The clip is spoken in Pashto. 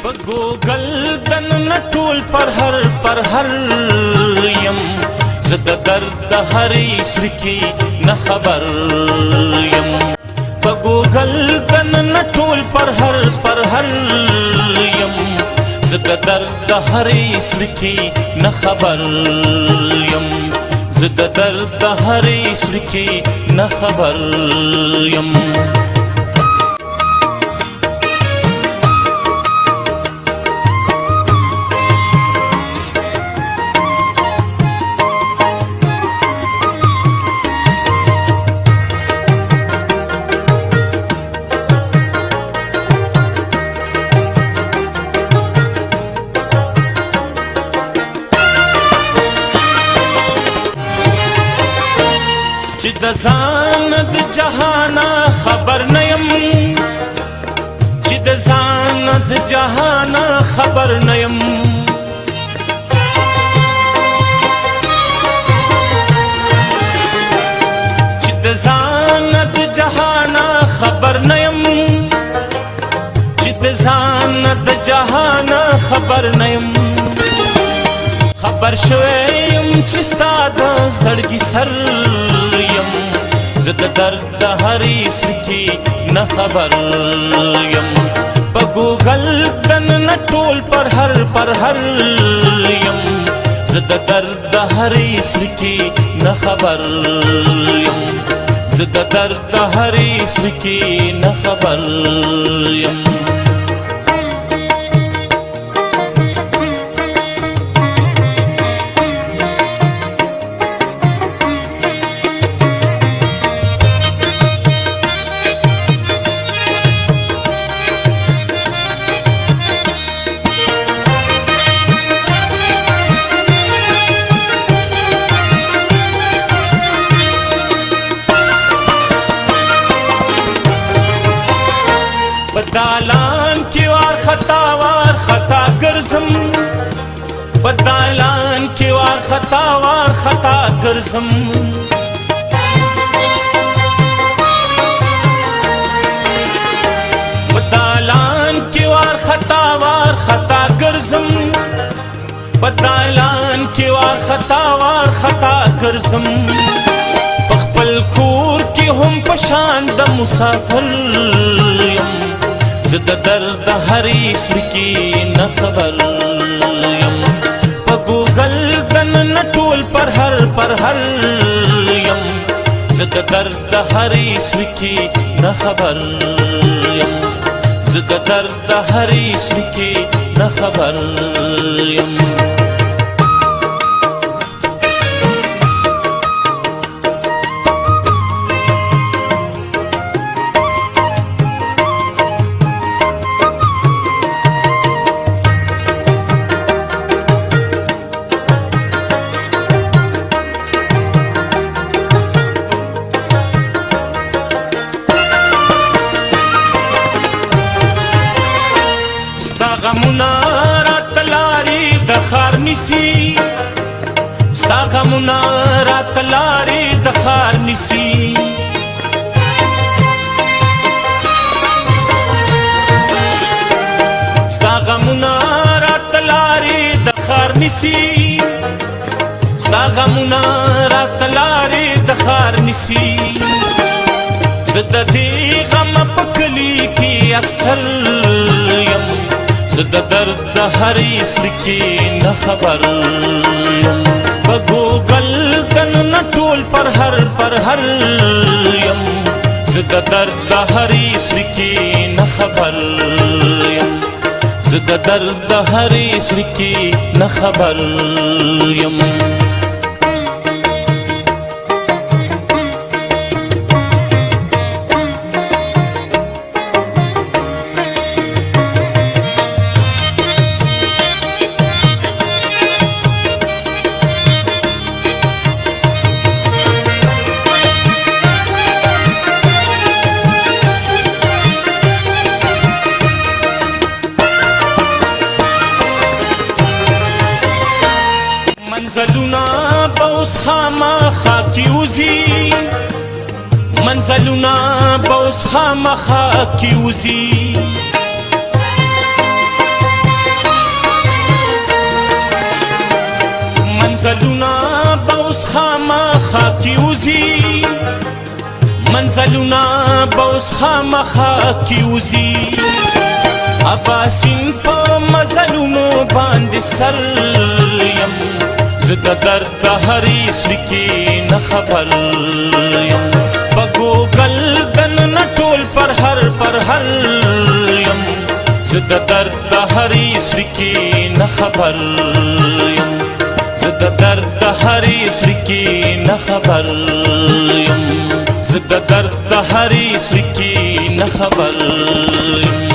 په ګوګل دننه ټول پر هر یم زه د درد د هرې سړي کې نه خبر یم په ګوګل دننه ټول پر هر یم زه د درد د هرې سړي کې نه خبر یم زه د درد د هرې سړي کې نه خبر یم چې د ځان د جهانه خبر نه یم چې د ځان د جهانه خبر نه یم چې د ځان د جهانه خبر نه یم چې د ځان د جهانه خبر نه یم خبر شوی یم چې ستا د زړګي سر یم زه د درد د هرې سړي کې نه خبر یم په ګوګل دننه ټول پر هر یم زه د درد د هرې سړي کې نه خبر یم زه د درد د هرې سړي کې نه خبر یم بدالان کی وار خطا گرزم بدالان کی وار خطا گرزم بدالان کی وار خطا گرزم بدالان کی وار خطا گرزم پخپل کور کی هم پشان د مسافر یم زه د درد د هرې سړي کې نه خبر یم په ګوګل دننه ټول پر هر یم زه د درد د هرې سړي کې نه خبر یم زه د درد د هرې سړي کې نه خبر یم غمونه راته لارې د ښار نیسي ستا غمونه راته لارې د ښار نیسي ستا غمونه راته لارې د ښار نیسي ستا غمونه راته لارې د ښار نیسي زه د دې غمه په کلي کې اکثر یم زه د درد د هرې سړي کې نه خبر یم په ګوګل دننه ټول پر هر یم زه د درد د هرې سړي کې نه خبر یم زه د درد د هرې سړي کې نه خبر یم منزلونه به اوس خامخا کیوځي منزلونه به اوس خامخا کیوځي منزلونه به اوس خامخا کیوزي منزلونه به اوس خامخا کیوزي اباسین په مظلومو باندې سر یم زه د درد د هرې سړکې نه خبر یم په ګوګل دننه ټول پر هر یم زه د درد د هرې سړکې نه خبر یم زه د درد د هرې سړکې نه خبر یم زه د درد د هرې سړکې نه خبر یم